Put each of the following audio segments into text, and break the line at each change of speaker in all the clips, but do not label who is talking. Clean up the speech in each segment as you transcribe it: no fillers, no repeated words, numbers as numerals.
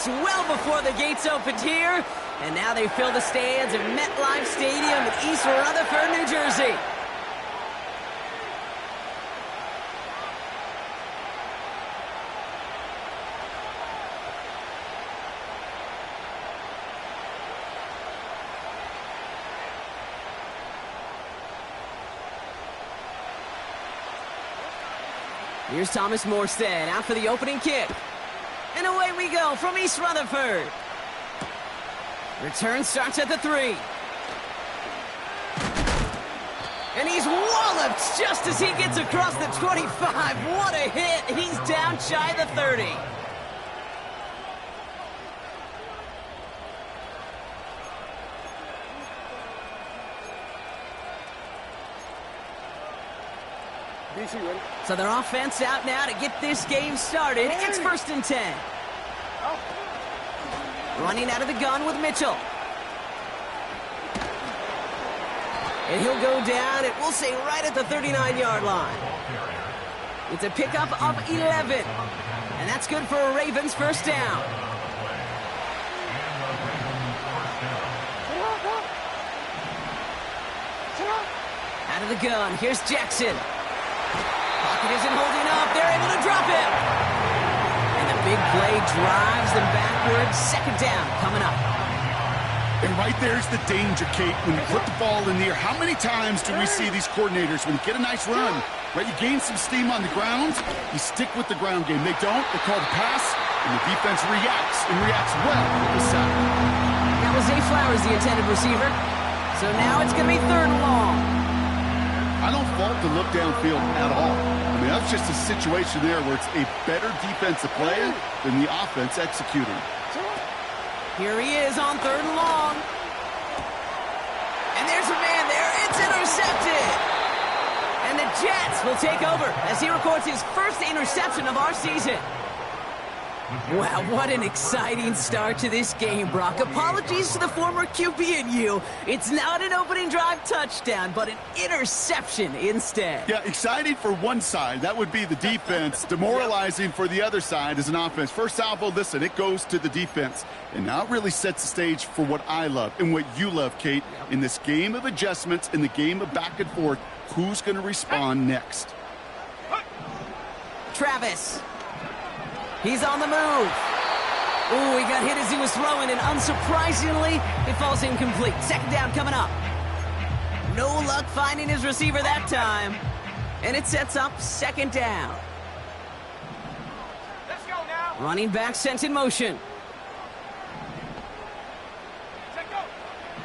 tickets well before the gates opened here, and now they fill the stands at MetLife Stadium in East Rutherford, New Jersey. Here's Thomas Morstead out for the opening kick. And away we go from East Rutherford. Return starts at the 3. And he's walloped just as he gets across the 25. What a hit. He's down shy of the 30. So their offense out now to get this game started. It's 1st and 10. Running out of the gun with Mitchell. And he'll go down, and we'll say right at the 39-yard line. It's a pickup of 11. And that's good for a Ravens first down. Out of the gun, here's Jackson. Pocket isn't holding up. They're able to drop him. And the big play drives them backwards. 2nd down coming up.
And right there's the danger, Kate. When you put the ball in the air, how many times do we see these coordinators, when you get a nice run, right, you gain some steam on the ground, you stick with the ground game. They don't. They call the pass, and the defense reacts, and reacts well with the sack.
That was Zay Flowers, the intended receiver. So now it's going to be 3rd and long.
I don't fault the look downfield at all. I mean, that's just a situation there where it's a better defensive play than the offense executing.
Here he is on 3rd and long. And there's a man there. It's intercepted. And the Jets will take over as he records his first interception of our season. Wow, what an exciting start to this game, Brock. Apologies to the former QB and you. It's not an opening drive touchdown, but an interception instead.
Yeah, exciting for one side. That would be the defense. Demoralizing for the other side as an offense. First salvo, listen, it goes to the defense. And now it really sets the stage for what I love and what you love, Kate. In this game of adjustments, in the game of back and forth, who's going to respond next?
Travis. He's on the move. Ooh, he got hit as he was throwing, and unsurprisingly, it falls incomplete. 2nd down coming up. No luck finding his receiver that time. And it sets up 2nd down.
Let's go now.
Running back sent in motion.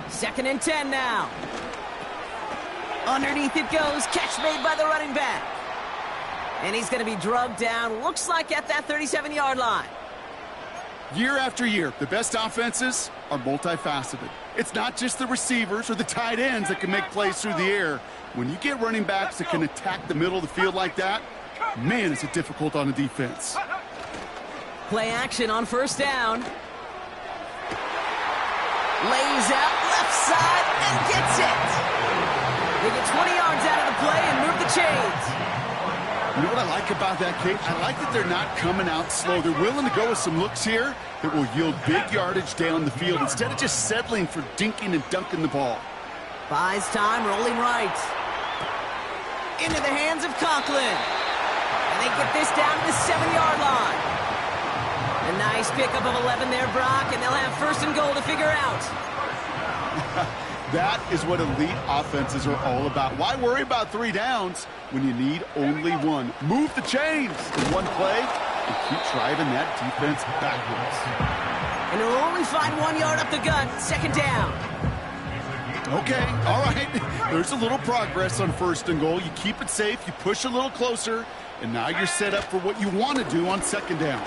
2nd and 10 now. Underneath it goes. Catch made by the running back. And he's going to be drugged down, looks like at that 37-yard line.
Year after year, the best offenses are multifaceted. It's not just the receivers or the tight ends that can make plays through the air. When you get running backs that can attack the middle of the field like that, man, is it difficult on the defense.
Play action on 1st down. Lays out left side and gets it. They get 20 yards out of the play and move the chains.
You know what I like about that, Kate? I like that they're not coming out slow. They're willing to go with some looks here that will yield big yardage down the field instead of just settling for dinking and dunking the ball.
Buys time, rolling right. Into the hands of Conklin. And they get this down to the 7-yard line. A nice pickup of 11 there, Brock, and they'll have 1st and goal to figure out.
That is what elite offenses are all about. Why worry about 3 downs when you need only 1? Move the chains in one play and keep driving that defense backwards.
And it'll only find 1 yard up the gut. 2nd down.
Okay, all right. There's a little progress on 1st and goal. You keep it safe, you push a little closer, and now you're set up for what you want to do on 2nd down.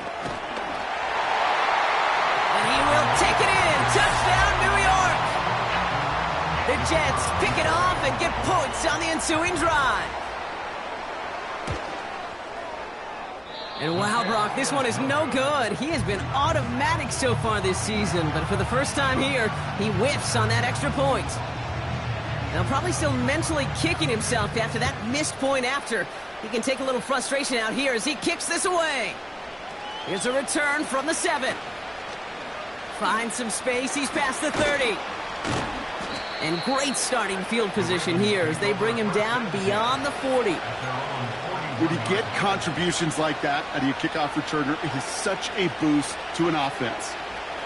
And he will take it in. Touchdown, New York. The Jets pick it off and get points on the ensuing drive. And wow, Brock, this one is no good. He has been automatic so far this season, but for the first time here, he whiffs on that extra point. Now, probably still mentally kicking himself after that missed point after. He can take a little frustration out here as he kicks this away. Here's a return from the 7. Finds some space. He's past the 30. And great starting field position here as they bring him down beyond the 40.
When you get contributions like that out of your kickoff returner, it is such a boost to an offense.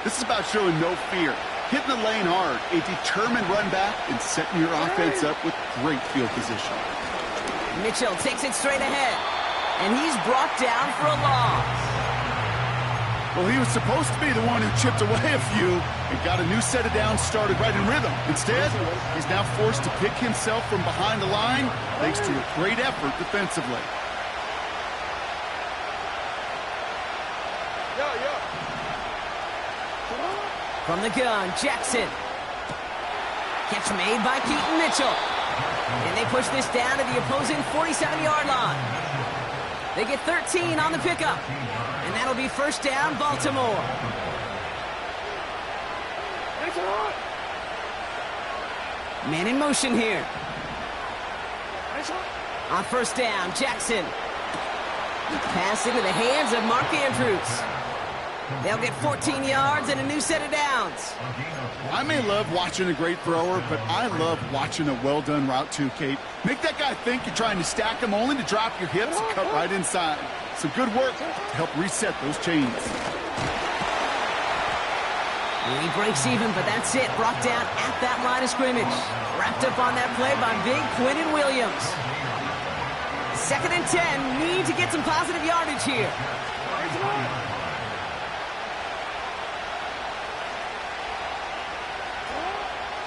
This is about showing no fear, hitting the lane hard, a determined run back, and setting your offense up with great field position.
Mitchell takes it straight ahead, and he's brought down for a loss.
Well, he was supposed to be the one who chipped away a few and got a new set of downs started right in rhythm. Instead, he's now forced to pick himself from behind the line thanks to a great effort defensively.
From the gun, Jackson. Catch made by Keaton Mitchell. And they push this down to the opposing 47-yard line. They get 13 on the pickup. And that'll be first down, Baltimore. Man in motion here. On first down, Jackson. Pass into the hands of Mark Andrews. They'll get 14 yards and a new set of downs.
I may love watching a great thrower, but I love watching a well-done route too, Kate. Make that guy think you're trying to stack him only to drop your hips and cut right inside. Some good work to help reset those chains.
He breaks even, but that's it. Brought down at that line of scrimmage. Wrapped up on that play by big Quinnen Williams. 2nd and 10. Need to get some positive yardage here.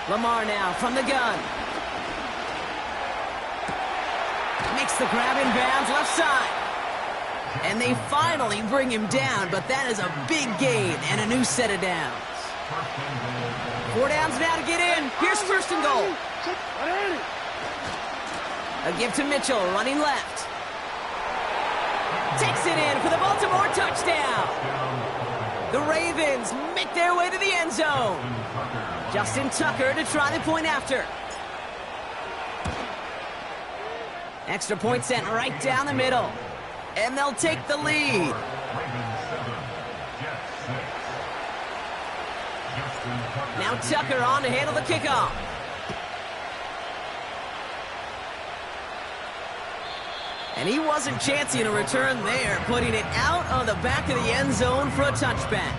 Lamar now from the gun. Makes the grab in bounds left side. And they finally bring him down, but that is a big gain and a new set of downs. 4 downs now to get in. Here's first and goal. A give to Mitchell, running left. Takes it in for the Baltimore touchdown. The Ravens make their way to the end zone. Justin Tucker to try the point after. Extra point sent right down the middle. And they'll take the lead. Now Tucker on to handle the kickoff. And he wasn't chancing a return there, putting it out on the back of the end zone for a touchback.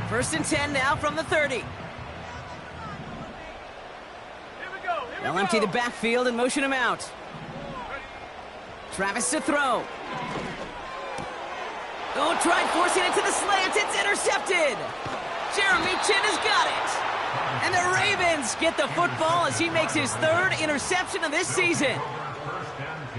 First and 10 now from the 30. They'll empty the backfield and motion him out. Travis to throw. Oh, tried forcing it to the slant. It's intercepted. Jeremy Chinn has got it. And the Ravens get the football as he makes his 3rd interception of this season.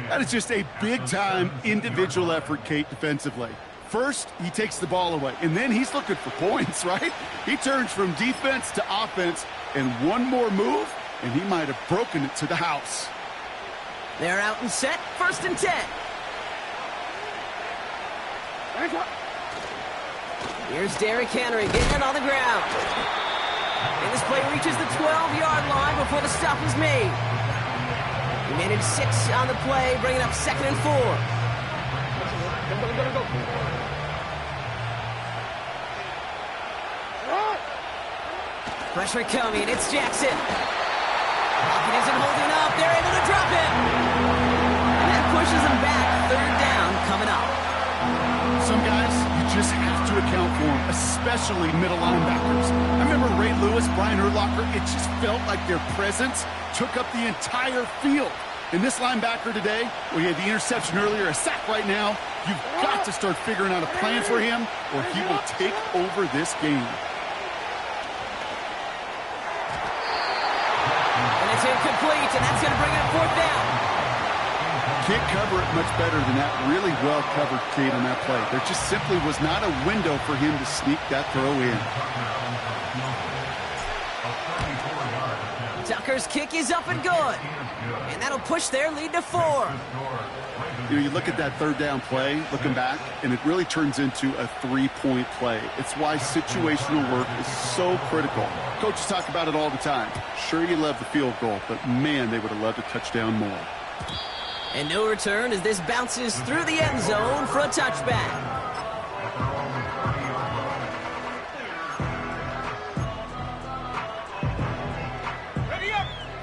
That is just a big-time individual effort, Kate, defensively. First, he takes the ball away, and then he's looking for points, right? He turns from defense to offense, and one more move, and he might have broken it to the house.
They're out and set, 1st and 10. Here's Derrick Henry getting it on the ground. And this play reaches the 12-yard line before the stop is made. He made it 6 on the play, bringing up 2nd and 4. Pressure coming, it's Jackson. Lockett isn't holding up, they're able to drop him. And that pushes him back, 3rd down coming up.
Some guys, you just have to account for them, especially middle linebackers. I remember Ray Lewis, Brian Urlacher, it just felt like their presence took up the entire field. And this linebacker today, well, he had the interception earlier, a sack right now. You've got to start figuring out a plan for him, or he will take over this game.
And it's incomplete, and that's going to bring up 4th down.
Can't cover it much better than that. Really well covered, Kate, on that play. There just simply was not a window for him to sneak that throw in.
Tucker's kick is up and good. And that'll push their lead to 4.
You know, you look at that 3rd down play, looking back, and it really turns into a 3-point play. It's why situational work is so critical. Coaches talk about it all the time. Sure, you love the field goal, but man, they would have loved a touchdown more.
And no return as this bounces through the end zone for a touchback.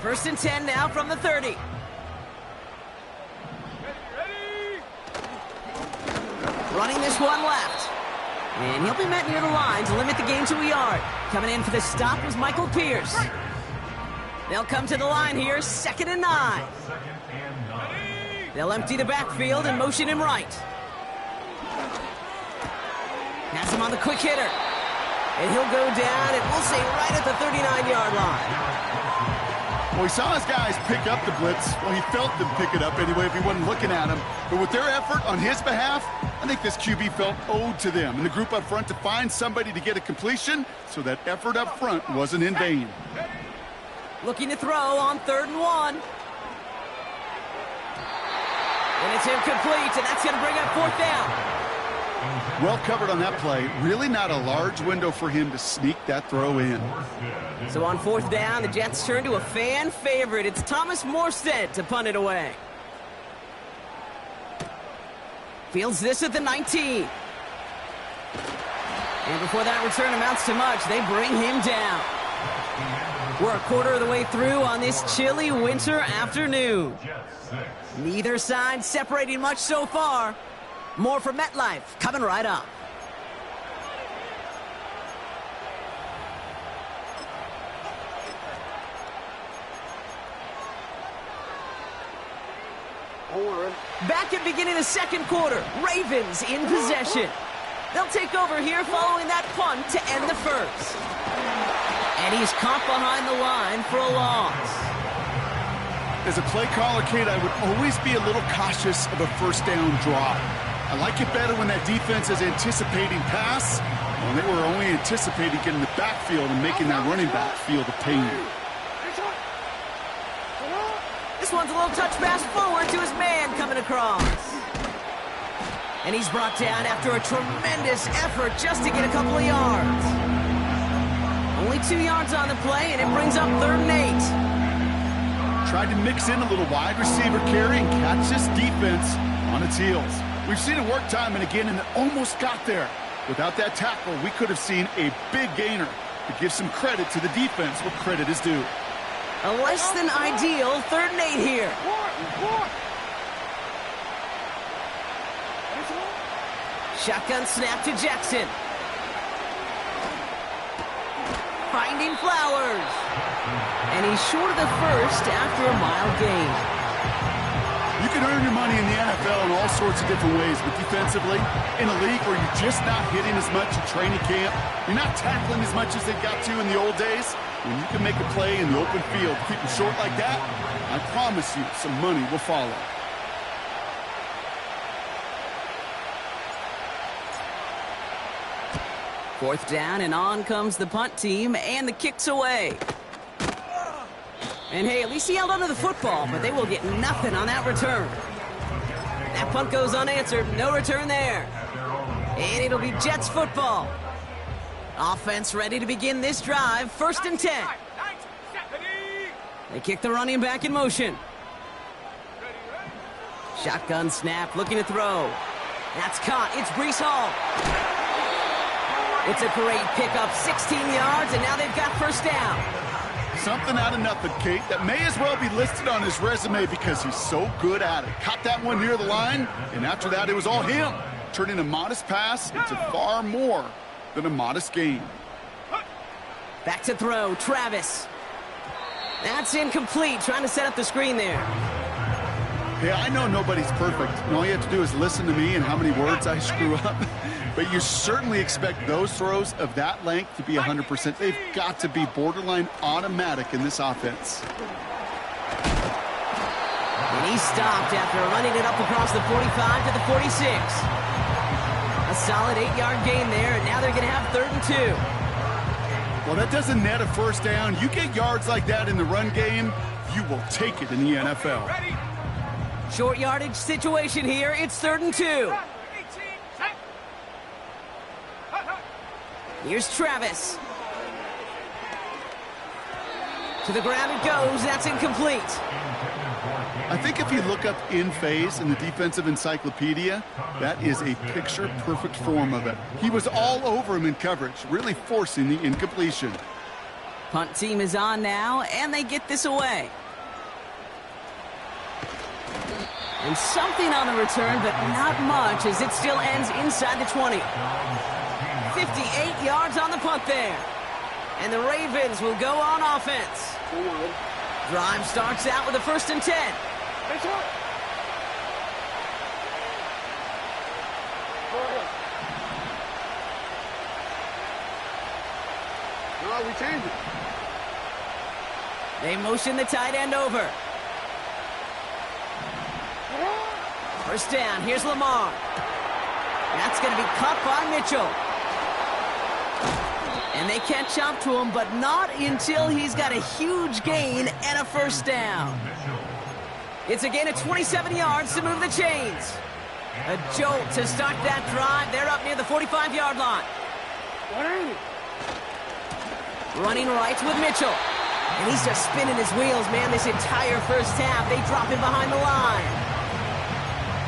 First and 10 now from the 30. Running this one left. And he'll be met near the line to limit the gain to a yard. Coming in for the stop is Michael Pierce. They'll come to the line here, 2nd and 9. They'll empty the backfield and motion him right. Has him on the quick hitter. And he'll go down, and we'll say right at the 39-yard line.
Well, he saw his guys pick up the blitz. Well, he felt them pick it up anyway if he wasn't looking at him. But with their effort on his behalf, I think this QB felt owed to them and the group up front to find somebody to get a completion, so that effort up front wasn't in vain.
Looking to throw on 3rd and 1. And it's incomplete, and that's going to bring up 4th down.
Well covered on that play. Really not a large window for him to sneak that throw in.
So on 4th down, the Jets turn to a fan favorite. It's Thomas Morstead to punt it away. Fields this at the 19. And before that return amounts to much, they bring him down. We're a quarter of the way through on this chilly winter afternoon. Neither side separating much so far. More from MetLife coming right up. Back at beginning of 2nd quarter, Ravens in possession. They'll take over here following that punt to end the 1st. And he's caught behind the line for a loss.
As a play caller, Kate, I would always be a little cautious of a 1st down drop. I like it better when that defense is anticipating pass, when they were only anticipating getting the backfield and making that running back feel the pain.
This one's a little touch pass forward to his man coming across. And he's brought down after a tremendous effort just to get a couple of yards. Only 2 yards on the play, and it brings up 3rd and 8.
Tried to mix in a little wide receiver carry and catch this defense on its heels. We've seen it work time and again, and it almost got there. Without that tackle, we could have seen a big gainer. To give some credit to the defense where credit is due.
A less than ideal 3rd and 8 here. Shotgun snap to Jackson. Finding Flowers. And he's short of the 1st after a mild gain.
You can earn your money in the NFL in all sorts of different ways, but defensively, in a league where you're just not hitting as much in training camp, you're not tackling as much as they got to in the old days, when you can make a play in the open field, keep them short like that, I promise you some money will follow.
Fourth down, and on comes the punt team, and the kick's away. And hey, at least he held onto the football, but they will get nothing on that return. That punt goes unanswered. No return there. And it'll be Jets football. Offense ready to begin this drive. 1st and 10. They kick the running back in motion. Shotgun snap, looking to throw. That's caught. It's Breece Hall. It's a great pickup, 16 yards, and now they've got 1st down.
Something out of nothing, Kate, that may as well be listed on his resume because he's so good at it. Caught that one near the line, and after that, it was all him, turning a modest pass into far more than a modest gain.
Back to throw, Travis. That's incomplete, trying to set up the screen there.
Hey, I know nobody's perfect, and all you have to do is listen to me and how many words I screw up. But you certainly expect those throws of that length to be 100%. They've got to be borderline automatic in this offense.
And he stopped after running it up across the 45 to the 46. A solid 8-yard gain there, and now they're going to have 3rd and 2.
Well, that doesn't net a 1st down. You get yards like that in the run game, you will take it in the NFL.
Short yardage situation here. It's 3rd and 2. Here's Travis. To the ground it goes. That's incomplete.
I think if you look up in phase in the defensive encyclopedia, that is a picture-perfect form of it. He was all over him in coverage, really forcing the incompletion.
Punt team is on now, and they get this away. And something on the return, but not much, as it still ends inside the 20. 58 yards on the punt there. And the Ravens will go on offense. Drive starts out with a 1st and 10.
No, we changed it.
They motion the tight end over. 1st down, here's Lamar. That's going to be caught by Mitchell. And they catch up to him, but not until he's got a huge gain and a 1st down. It's a gain of 27 yards to move the chains. A jolt to start that drive. They're up near the 45-yard line. Running right with Mitchell. And he's just spinning his wheels, man, this entire 1st half. They drop him behind the line.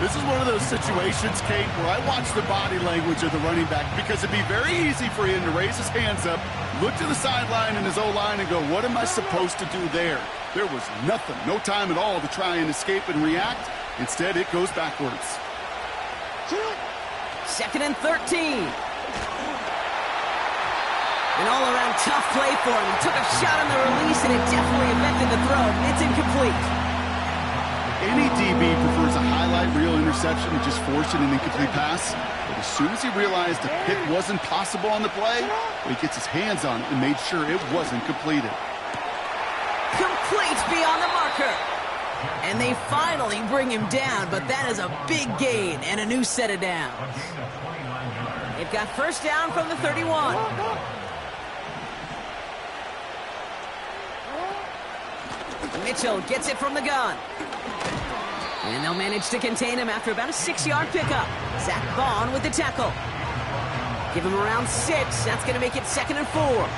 This is one of those situations, Kate, where I watch the body language of the running back, because it'd be very easy for him to raise his hands up, look to the sideline and his O-line and go, what am I supposed to do there? There was nothing, no time at all to try and escape and react. Instead, it goes backwards.
2nd and 13. An all-around tough play for him. He took a shot on the release, and it definitely affected the throw. It's incomplete.
Any DB prefers a highlight reel interception to just forcing an incomplete pass. But as soon as he realized a pick wasn't possible on the play, he gets his hands on it and made sure it wasn't completed.
Complete beyond the marker. And they finally bring him down, but that is a big gain and a new set of downs. They've got 1st down from the 31. Mitchell gets it from the gun. And they'll manage to contain him after about a 6-yard pickup. Zach Vaughn with the tackle. Give him around 6. That's going to make it 2nd and 4.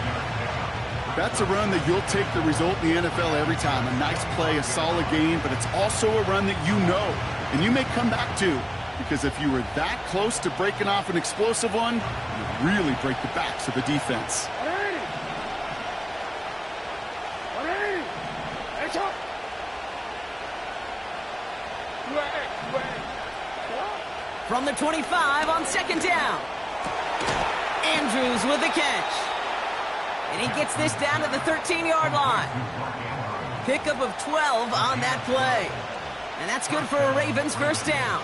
That's a run that you'll take the result in the NFL every time. A nice play, a solid gain, but it's also a run that you know and you may come back to, because if you were that close to breaking off an explosive one, you really break the backs of the defense.
From the 25 on 2nd down. Andrews with the catch. And he gets this down to the 13-yard line. Pickup of 12 on that play. And that's good for a Ravens 1st down.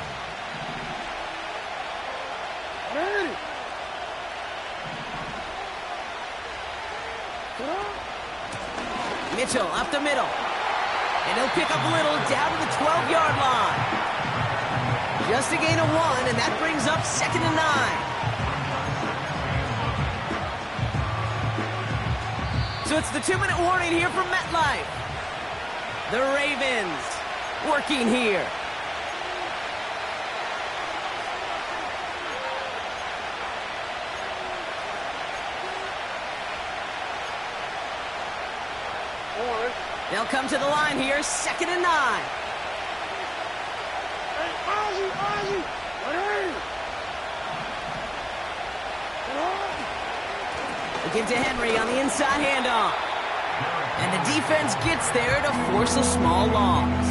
Mitchell up the middle. And he'll pick up a little down to the 12-yard line. Just a gain of 1, and that brings up 2nd and 9. So it's the 2-minute warning here from MetLife. The Ravens working here. They'll come to the line here, 2nd and 9. They give to Henry on the inside handoff. And the defense gets there to force a small loss.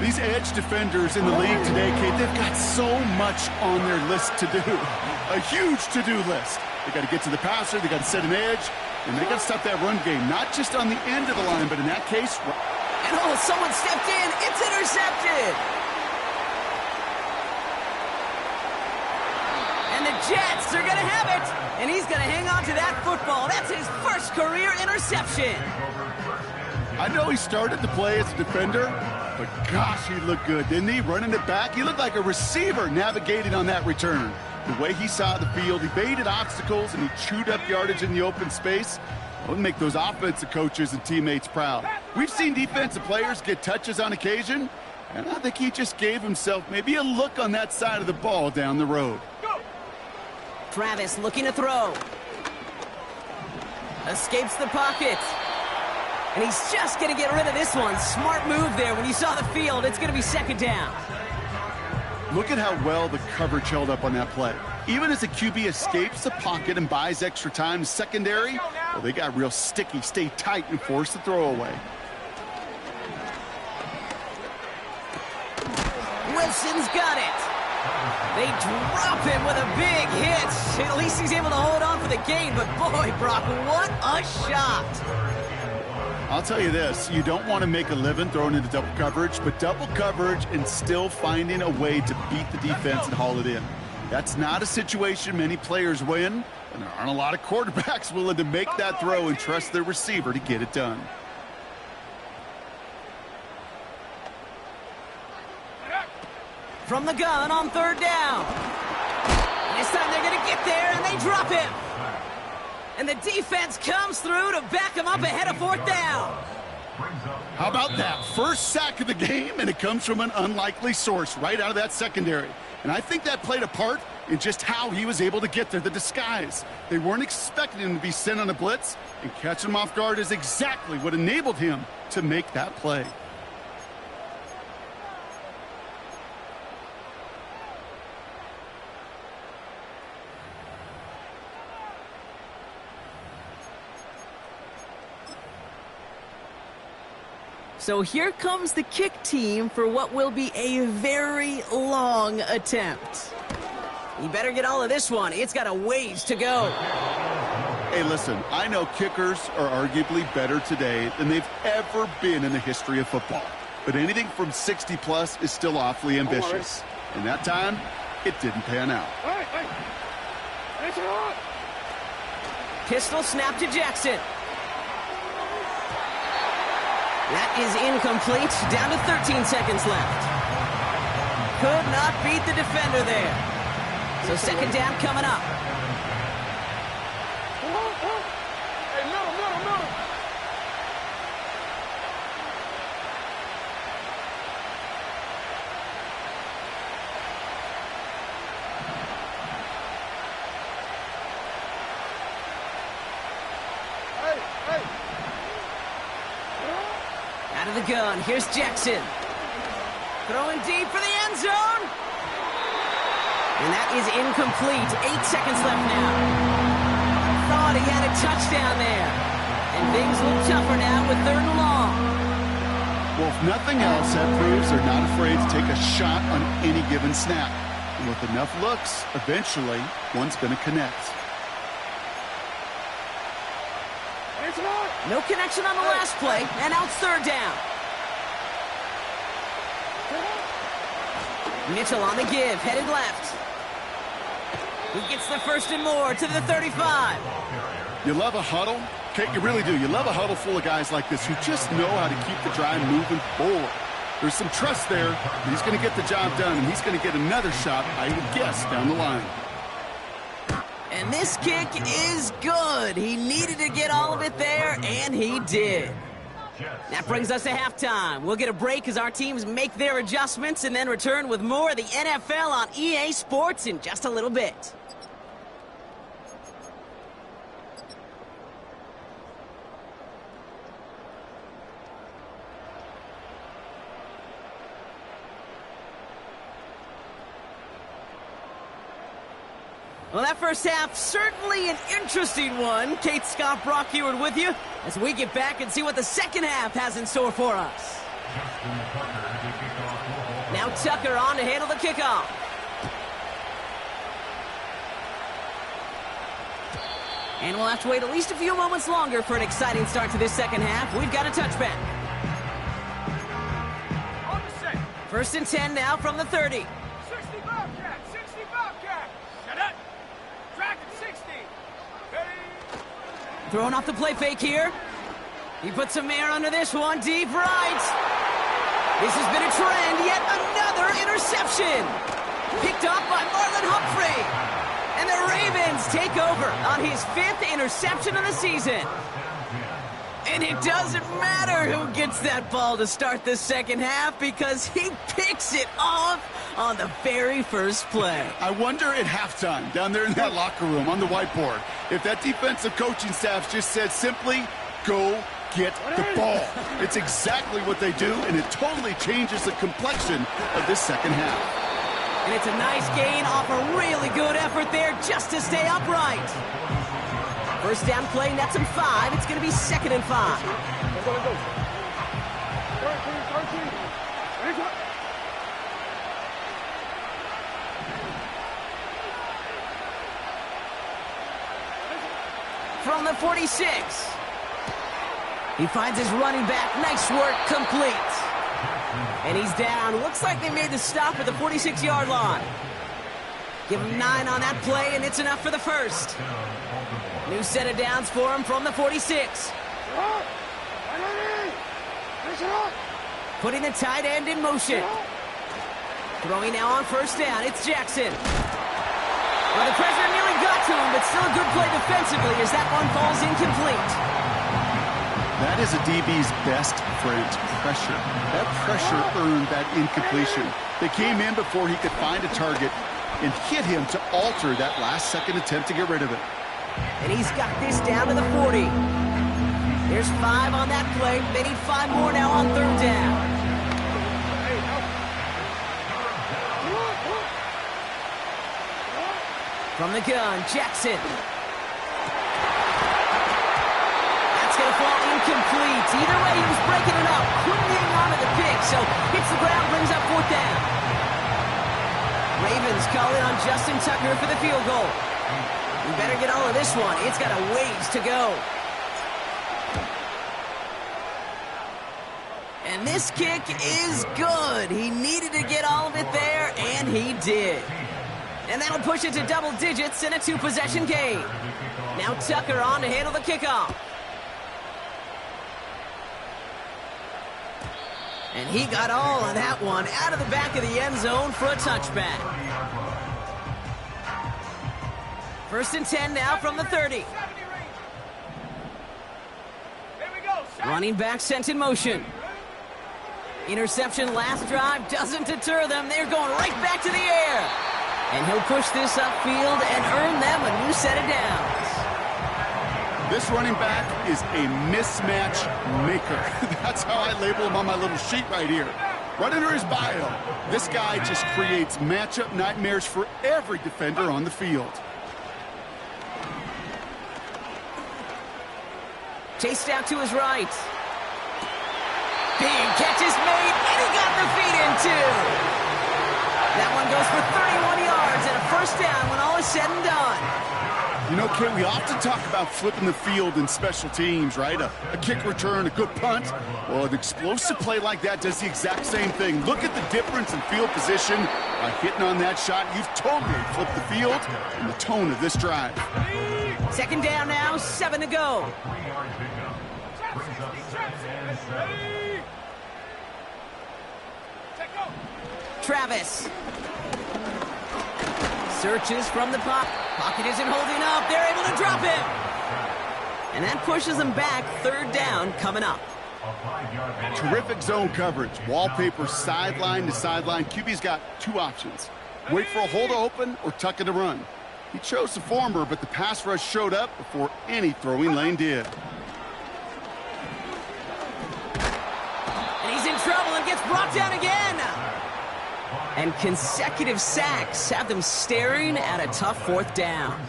These edge defenders in the league today, Kate, they've got so much on their list to do. A huge to-do list. They got to get to the passer, they got to set an edge, and they got to stop that run game, not just on the end of the line, but in that case...
And oh, someone stepped in. It's intercepted. And the Jets are going to have it. And he's going to hang on to that football. That's his 1st career interception.
I know he started to play as a defender, but gosh, he looked good, didn't he? Running it back, he looked like a receiver navigating on that return. The way he saw the field, he baited obstacles, and he chewed up yardage in the open space. It would make those offensive coaches and teammates proud. We've seen defensive players get touches on occasion, and I think he just gave himself maybe a look on that side of the ball down the road.
Travis looking to throw. Escapes the pocket. And he's just going to get rid of this one. Smart move there. When you saw the field, it's going to be second down.
Look at how well the coverage held up on that play. Even as the QB escapes the pocket and buys extra time in secondary, well, they got real sticky, stay tight, and force the throw away.
Wilson's got it. They drop him with a big hit. At least he's able to hold on for the gain, but boy, Brock, what a shot.
I'll tell you this, you don't want to make a living throwing into double coverage, but double coverage and still finding a way to beat the defense and haul it in. That's not a situation many players win, and there aren't a lot of quarterbacks willing to make that throw and trust their receiver to get it done.
From the gun on third down. This time they're going to get there, and they drop him. And the defense comes through to back him up ahead of fourth down.
How about that? First sack of the game, and it comes from an unlikely source right out of that secondary. And I think that played a part in just how he was able to get there, the disguise. They weren't expecting him to be sent on a blitz, and catching him off guard is exactly what enabled him to make that play.
So here comes the kick team for what will be a very long attempt. You better get all of this one. It's got a ways to go.
Hey, listen, I know kickers are arguably better today than they've ever been in the history of football. But anything from 60-plus is still awfully ambitious. And that time, it didn't pan out.
Pistol snap to Jackson. That is incomplete. Down to 13 seconds left. Could not beat the defender there. So second down coming up.
Hey, middle. Hey.
Out of the gun. Here's Jackson. Throwing deep for the end zone. And that is incomplete. 8 seconds left now. Thought he had a touchdown there. And things look tougher now with third and long.
Well, if nothing else, that proves they're not afraid to take a shot on any given snap. And with enough looks, eventually, one's going to connect.
No connection on the last play, and now it's third down. Mitchell on the give, headed left. He gets the first and more to the 35.
You love a huddle? Kate, you really do. You love a huddle full of guys like this who just know how to keep the drive moving forward. There's some trust there. He's going to get the job done, and he's going to get another shot, I would guess, down the line.
And this kick is good. He needed to get all of it there, and he did. That brings us to halftime. We'll get a break as our teams make their adjustments and then return with more of the NFL on EA Sports in just a little bit. Well, that first half, certainly an interesting one. Kate, Scott, Brock Heward with you as we get back and see what the second half has in store for us. Now Tucker on to handle the kickoff. And we'll have to wait at least a few moments longer for an exciting start to this second half. We've got a touchback. First and 10 now from the 30.
60 Bobcat. Shut up. Track at 60.
Throwing off the play fake here. He puts some air under this one, deep right. This has been a trend, yet another interception. Picked up by Marlon Humphrey. And the Ravens take over on his 5th interception of the season. And it doesn't matter who gets that ball to start the second half because he picks it off on the very first play.
I wonder at halftime, down there in that locker room on the whiteboard, if that defensive coaching staff just said simply, go get the ball. It's exactly what they do, and it totally changes the complexion of this second half.
And it's a nice gain off a really good effort there just to stay upright. First down play, nets him 5. It's going to be 2nd and 5.
Let's go. 13.
From the 46. He finds his running back. Nice work, complete. And he's down. Looks like they made the stop at the 46-yard line. Give him 9 on that play, and it's enough for the first. New set of downs for him from the 46. Putting the tight end in motion. Throwing now on first down. It's Jackson. Well, the pressure nearly got to him, but still a good play defensively as that one falls incomplete.
That is a DB's best friend, pressure. That pressure earned that incompletion. They came in before he could find a target and hit him to alter that last-second attempt to get rid of it.
And he's got this down to the 40. There's 5 on that play. They need 5 more now on third down. From the gun, Jackson. That's going to fall incomplete. Either way, he was breaking it up. Couldn't hang on to the pick, so hits the ground, brings up 4th down. Ravens call in on Justin Tucker for the field goal. We better get all of this one. It's got a ways to go. And this kick is good. He needed to get all of it there, and he did. And that'll push it to double digits in a 2-possession game. Now Tucker on to handle the kickoff. And he got all of that one out of the back of the end zone for a touchback. 1st and 10 now from the 30. Running back sent in motion. Interception last drive doesn't deter them. They're going right back to the air. And he'll push this upfield and earn them a new set of downs.
This running back is a mismatch maker. That's how I label him on my little sheet right here. Right under his bio, this guy just creates matchup nightmares for every defender on the field.
Chased out to his right. Big catch is made, and he got the feet in too. That one goes for 31 yards and a first down when all is said and done.
You know, Kate, we often talk about flipping the field in special teams, right? A kick return, a good punt. Well, an explosive play like that does the exact same thing. Look at the difference in field position. By hitting on that shot, you've totally flipped the field and the tone of this drive.
2nd down now, 7 to go. Travis. Searches from the pocket. Pocket isn't holding up. They're able to drop him. And that pushes them back. 3rd down coming up.
Terrific zone coverage. Wallpaper sideline to sideline. QB's got 2 options. Wait for a hole to open or tuck it to run. He chose the former, but the pass rush showed up before any throwing lane did.
And he's in trouble and gets brought down again. And consecutive sacks have them staring at a tough 4th down.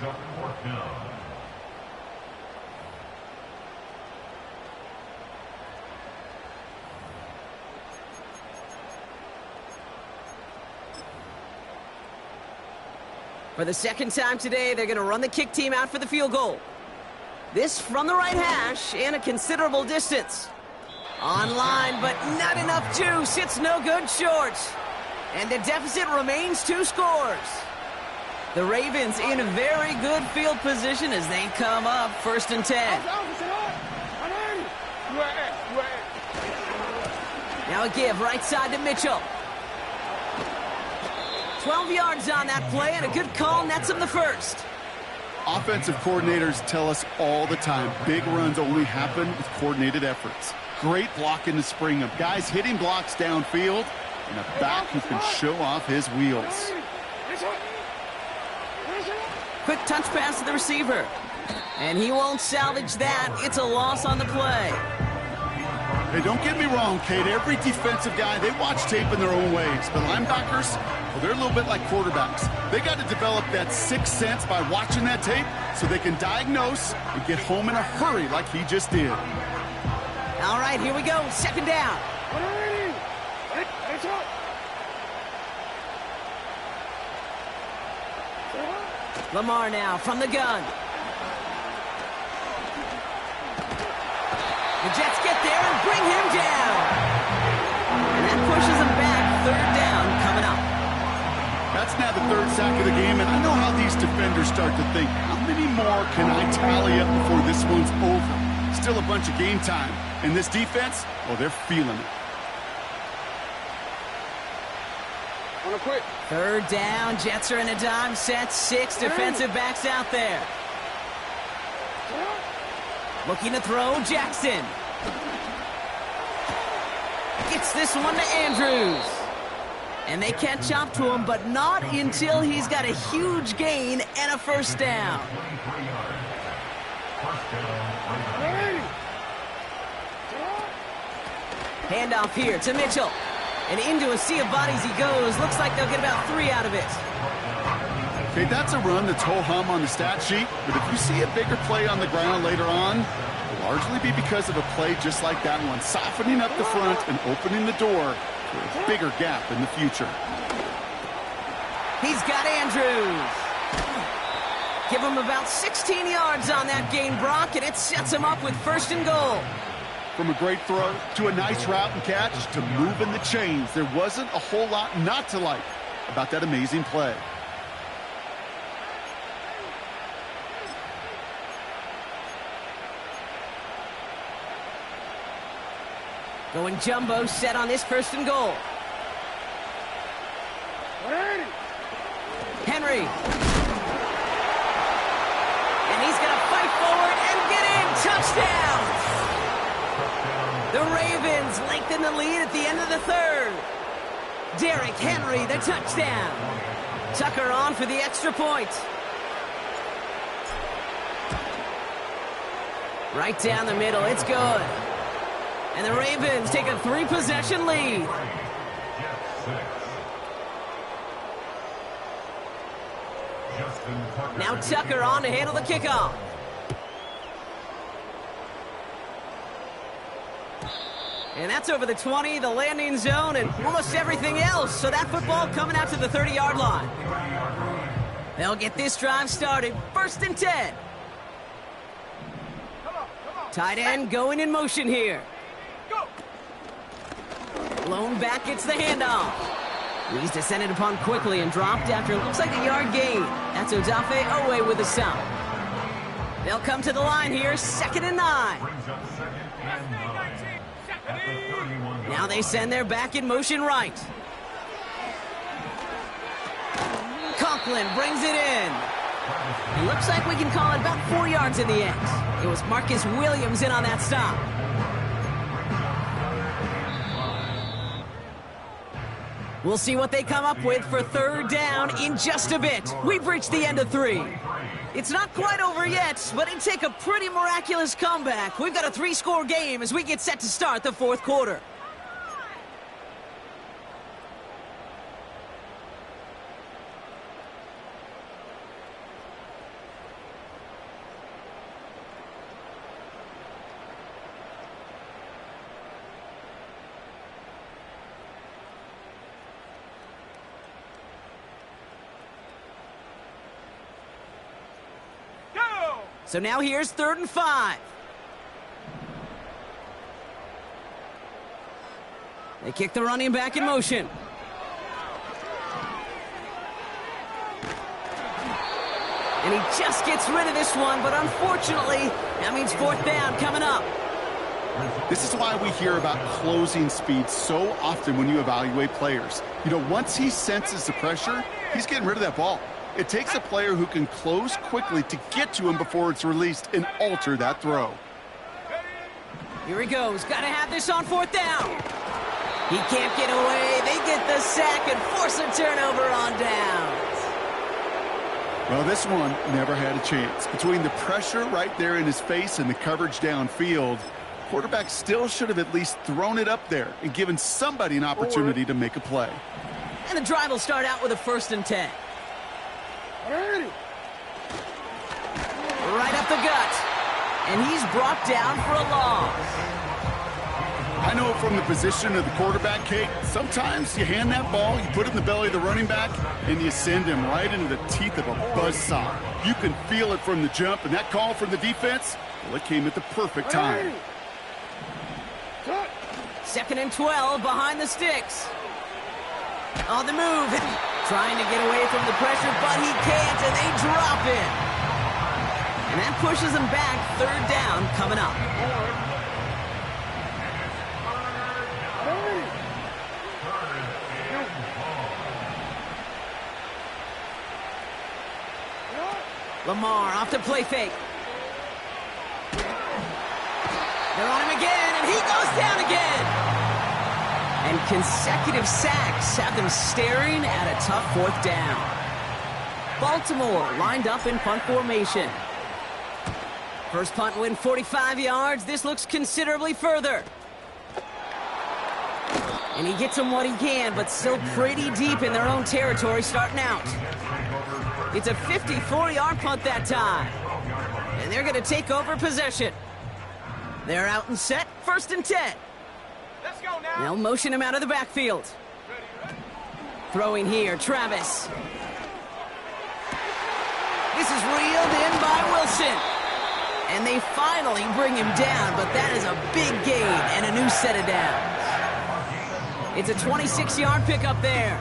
For the 2nd time today, they're going to run the kick team out for the field goal. This from the right hash and a considerable distance. Online, but not enough juice. It's no good short. And the deficit remains 2 scores. The Ravens in a very good field position as they come up 1st and 10. Now a give right side to Mitchell. 12 yards on that play and a good call nets him the first.
Offensive coordinators tell us all the time, big runs only happen with coordinated efforts. Great blocking to spring them. Guys hitting blocks downfield. And a back who can show off his wheels.
Quick touch pass to the receiver. And he won't salvage that. It's a loss on the play.
Hey, don't get me wrong, Kate. Every defensive guy, they watch tape in their own ways. But linebackers, well, they're a little bit like quarterbacks. They got to develop that sixth sense by watching that tape so they can diagnose and get home in a hurry like he just did.
All right, here we go. Second down. Lamar now from the gun. The Jets get there and bring him down. And that pushes him back. Third down coming up.
That's now the third sack of the game, and I know how these defenders start to think, how many more can I tally up before this one's over? Still a bunch of game time. And this defense, well, they're feeling it.
Quick.
Third down. Jets are in a dime set. 6 defensive backs out there. Looking to throw, Jackson. Gets this one to Andrews. And they catch up to him, but not until he's got a huge gain and a first down. Handoff here to Mitchell. And into a sea of bodies he goes. Looks like they'll get about 3 out of it.
Okay, that's a run that's ho-hum on the stat sheet, but if you see a bigger play on the ground later on, it'll largely be because of a play just like that one, softening up the front and opening the door to a bigger gap in the future.
He's got Andrews. Give him about 16 yards on that gain, Brock, and it sets him up with first and goal.
From a great throw to a nice route and catch to moving the chains, there wasn't a whole lot not to like about that amazing play.
Going jumbo set on this first and goal. Henry. And he's going to fight forward and get in. Touchdown. The Ravens lengthen the lead at the end of the third. Derrick Henry, the touchdown. Tucker on for the extra point. Right down the middle, it's good. And the Ravens take a 3-possession lead. Now Tucker on to handle the kickoff. And that's over the 20, the landing zone, and almost everything else. So that football coming out to the 30-yard line. They'll get this drive started. First and 10. Tight end going in motion here. Blown back, gets the handoff. He's descended upon quickly and dropped after it looks like a yard gain. That's Odafe Owe with a stop. They'll come to the line here, 2nd and 9. Now they send their back in motion right. Conklin brings it in. It looks like we can call it about 4 yards in the end. It was Marcus Williams in on that stop. We'll see what they come up with for third down in just a bit. We've reached the end of 3. It's not quite over yet, but it'd take a pretty miraculous comeback. We've got a 3-score game as we get set to start the 4th quarter. So now here's 3rd and 5. They kick the running back in motion. And he just gets rid of this one, but unfortunately, that means 4th down coming up.
This is why we hear about closing speed so often when you evaluate players. You know, once he senses the pressure, he's getting rid of that ball. It takes a player who can close quickly to get to him before it's released and alter that throw.
Here he goes. Got to have this on 4th down. He can't get away. They get the sack and force a turnover on downs.
Well, this one never had a chance. Between the pressure right there in his face and the coverage downfield, quarterback still should have at least thrown it up there and given somebody an opportunity to make a play.
And the drive will start out with a 1st and 10.
Ready.
Right up the gut. And he's brought down for a loss.
I know it from the position of the quarterback, Kate. Sometimes you hand that ball, you put it in the belly of the running back, and you send him right into the teeth of a buzzsaw. You can feel it from the jump, and that call from the defense, well, it came at the perfect time.
2nd and 12 behind the sticks. On the move. Trying to get away from the pressure, but he can't, and they drop it. And that pushes them back. 3rd down coming up. Lamar off to play fake. They're on him again, and he goes down again. And consecutive sacks have them staring at a tough 4th down. Baltimore lined up in punt formation. First punt win 45 yards. This looks considerably further. And he gets them what he can, but still pretty deep in their own territory starting out. It's a 54-yard punt that time. And they're going to take over possession. They're out and set. 1st and 10.
Let's go now.
They'll motion him out of the backfield. Throwing here, Travis. This is reeled in by Wilson. And they finally bring him down, but that is a big gain and a new set of downs. It's a 26-yard pickup there.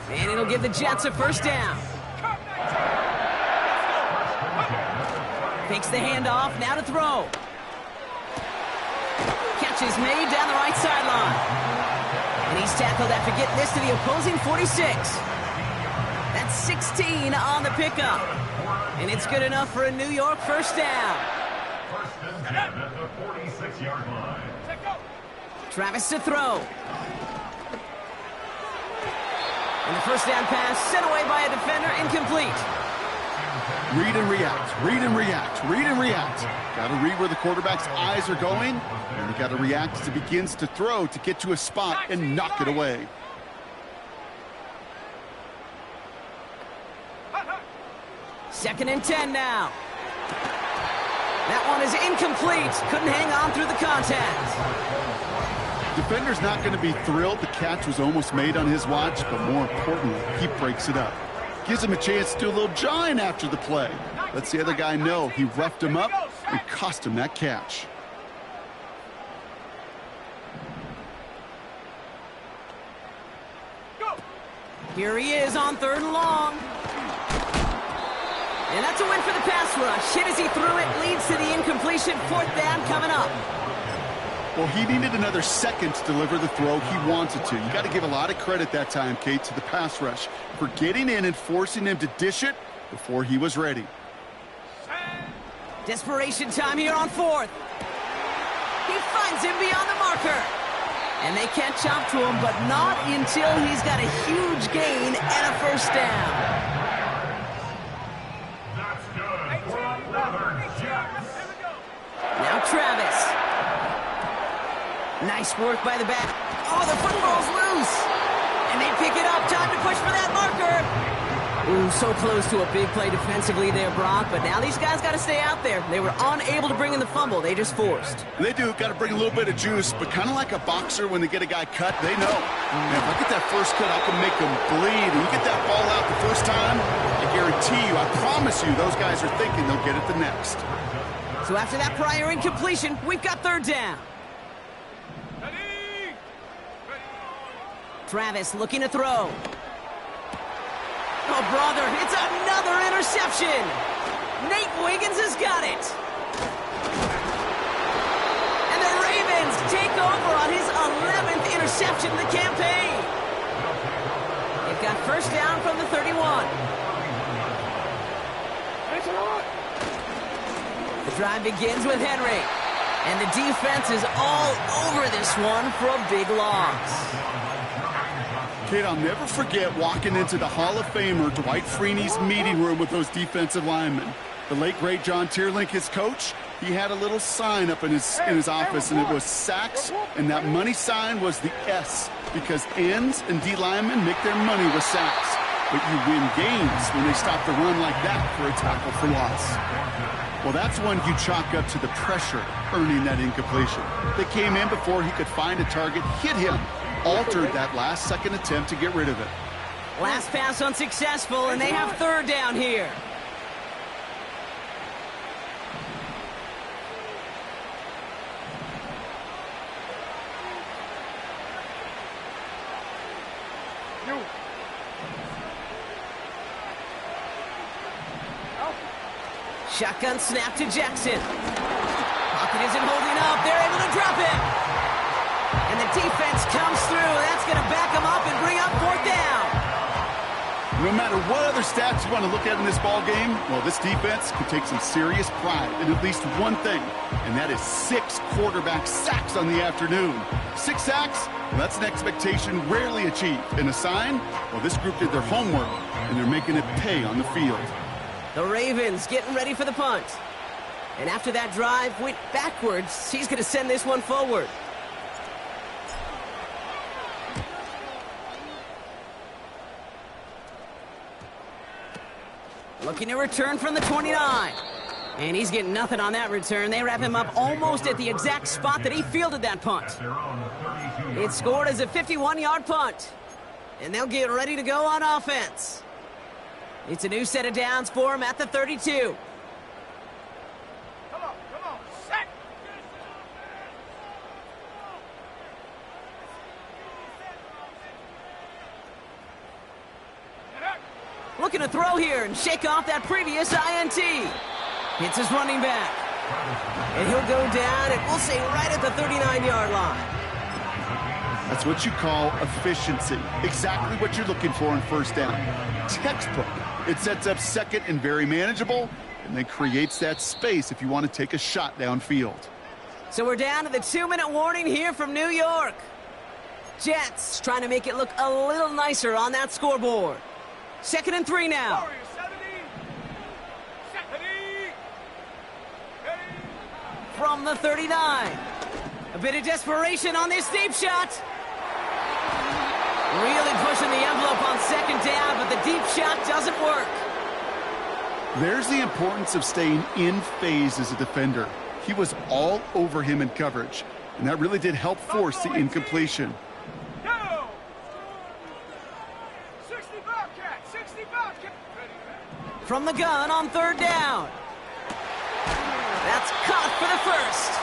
And it'll give the Jets a 1st down. Takes the handoff, now to throw. Catch is made down the right sideline. And he's tackled after getting this to the opposing 46. That's 16 on the pickup. And it's good enough for a New York 1st down.
At the 46-yard line.
Travis to throw. And the 1st down pass sent away by a defender, incomplete.
Read and react, read and react, read and react. Got to read where the quarterback's eyes are going, and you got to react as he begins to throw to get to a spot and knock it away.
Second and 10 now. That one is incomplete. Couldn't hang on through the contact.
Defender's not going to be thrilled the catch was almost made on his watch, but more importantly, he breaks it up. Gives him a chance to do a little jawing after the play. Lets the other guy know he roughed him up and cost him that catch.
Here he is on 3rd and long. And that's a win for the pass rush. Hit as he threw it, leads to the incompletion. 4th down coming up.
Well, he needed another second to deliver the throw he wanted to. You got to give a lot of credit that time, Kate, to the pass rush for getting in and forcing him to dish it before he was ready.
Desperation time here on 4th. He finds him beyond the marker. And they can't chop to him, but not until he's got a huge gain and a 1st down.
That's good for another Jets.
Now Travis. Nice work by the back. Oh, the football's loose. And they pick it up. Time to push for that marker. Ooh, so close to a big play defensively there, Brock. But now these guys got to stay out there. They were unable to bring in the fumble. They just forced.
They do. Got to bring a little bit of juice, but kind of like a boxer when they get a guy cut, they know. Man, if I get that first cut, I can make them bleed. And you get that ball out the first time, I guarantee you, I promise you, those guys are thinking they'll get it the next.
So after that prior incompletion, we've got 3rd down. Travis looking to throw. Oh, brother, it's another interception. Nate Wiggins has got it. And the Ravens take over on his 11th interception of the campaign. They've got 1st down from the 31. The drive begins with Henry. And the defense is all over this one for a big loss.
Kate, I'll never forget walking into the Hall of Famer Dwight Freeney's meeting room with those defensive linemen. The late, great John Teerlink, his coach, He had a little sign up in his office, and it was sacks, and that money sign was the S, because ends and D linemen make their money with sacks. But you win games when they stop the run like that for a tackle for loss. Well, that's one you chalk up to the pressure earning that incompletion. They came in before he could find a target, hit him, altered that last-second attempt to get rid of it.
Last pass unsuccessful, and they have third down here. Shotgun snap to Jackson. Pocket isn't holding up. They're able to drop it. And the defense comes through. That's going to back them up and bring up fourth down.
No matter what other stats you want to look at in this ball game, well, this defense can take some serious pride in at least one thing, and that is 6 quarterback sacks on the afternoon. 6 sacks, well, that's an expectation rarely achieved. And a sign, well, this group did their homework, and they're making it pay on the field.
The Ravens getting ready for the punt. And after that drive went backwards, he's going to send this one forward. Looking to return from the 29. And he's getting nothing on that return. They wrap him up almost at the exact spot that he fielded that punt. It's scored as a 51-yard punt. And they'll get ready to go on offense. It's a new set of downs for him at the 32.
Come on, set.
Looking to throw here and shake off that previous INT. Hits his running back. And he'll go down, and we'll say right at the 39-yard line.
That's what you call efficiency. Exactly what you're looking for in first down. Textbook. It sets up second and very manageable, and then creates that space if you want to take a shot downfield.
So we're down to the 2-minute warning here from New York. Jets trying to make it look a little nicer on that scoreboard. 2nd and 3 now.
Warriors 70.
From the 39. A bit of desperation on this deep shot. Really pushing the envelope on 2nd down, but the deep shot doesn't work.
There's the importance of staying in phase as a defender. He was all over him in coverage, and that really did help force the incompletion.
Go! 65 cat, 65 cat.
From the gun on 3rd down. That's caught for the first.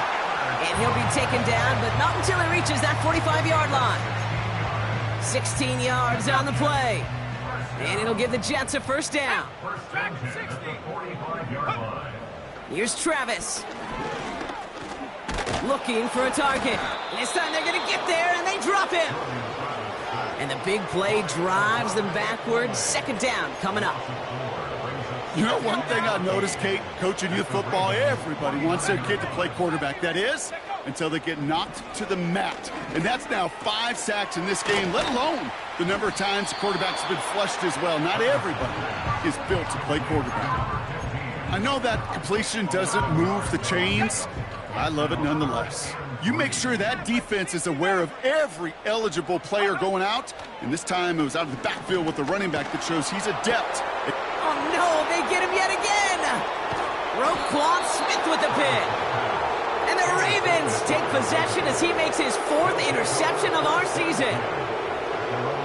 And he'll be taken down, but not until he reaches that 45-yard line. 16 yards on the play. And it'll give the Jets a first down. Here's Travis. Looking for a target. This time they're going to get there, and they drop him. And the big play drives them backwards. 2nd down coming up.
You know one thing I noticed, Kate, coaching youth football, everybody wants their kid to play quarterback. That is, until they get knocked to the mat. And that's now 5 sacks in this game, let alone the number of times quarterbacks have been flushed as well. Not everybody is built to play quarterback. I know that completion doesn't move the chains. I love it nonetheless. You make sure that defense is aware of every eligible player going out. And this time it was out of the backfield with the running back that shows he's adept.
Oh, no, they get him yet again. Roquan Smith with the pick. And the Ravens take possession as he makes his 4th interception of our season.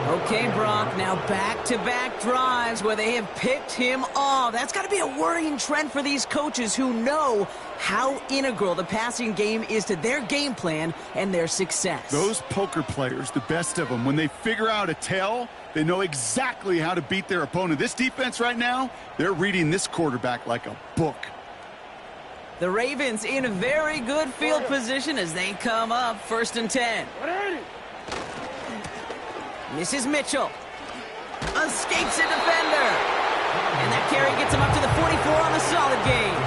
Okay, Brock, now back-to-back drives where they have picked him off. That's got to be a worrying trend for these coaches who know how integral the passing game is to their game plan and their success.
Those poker players, the best of them, when they figure out a tell, they know exactly how to beat their opponent. This defense right now, they're reading this quarterback like a book.
The Ravens in a very good field position as they come up 1st and 10. This is Mitchell. Escapes a defender. And that carry gets him up to the 44 on the solid gain.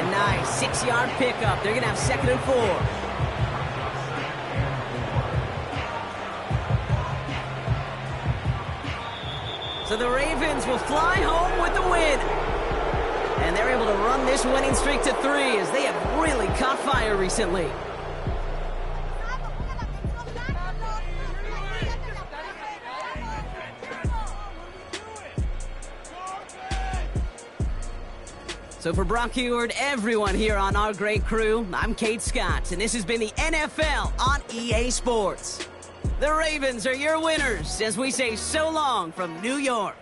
A nice 6-yard pickup. They're going to have 2nd and 4. So the Ravens will fly home with the win. And they're able to run this winning streak to 3 as they have really caught fire recently. So for Brock Huard, everyone here on our great crew, I'm Kate Scott, and this has been the NFL on EA Sports. The Ravens are your winners as we say so long from New York.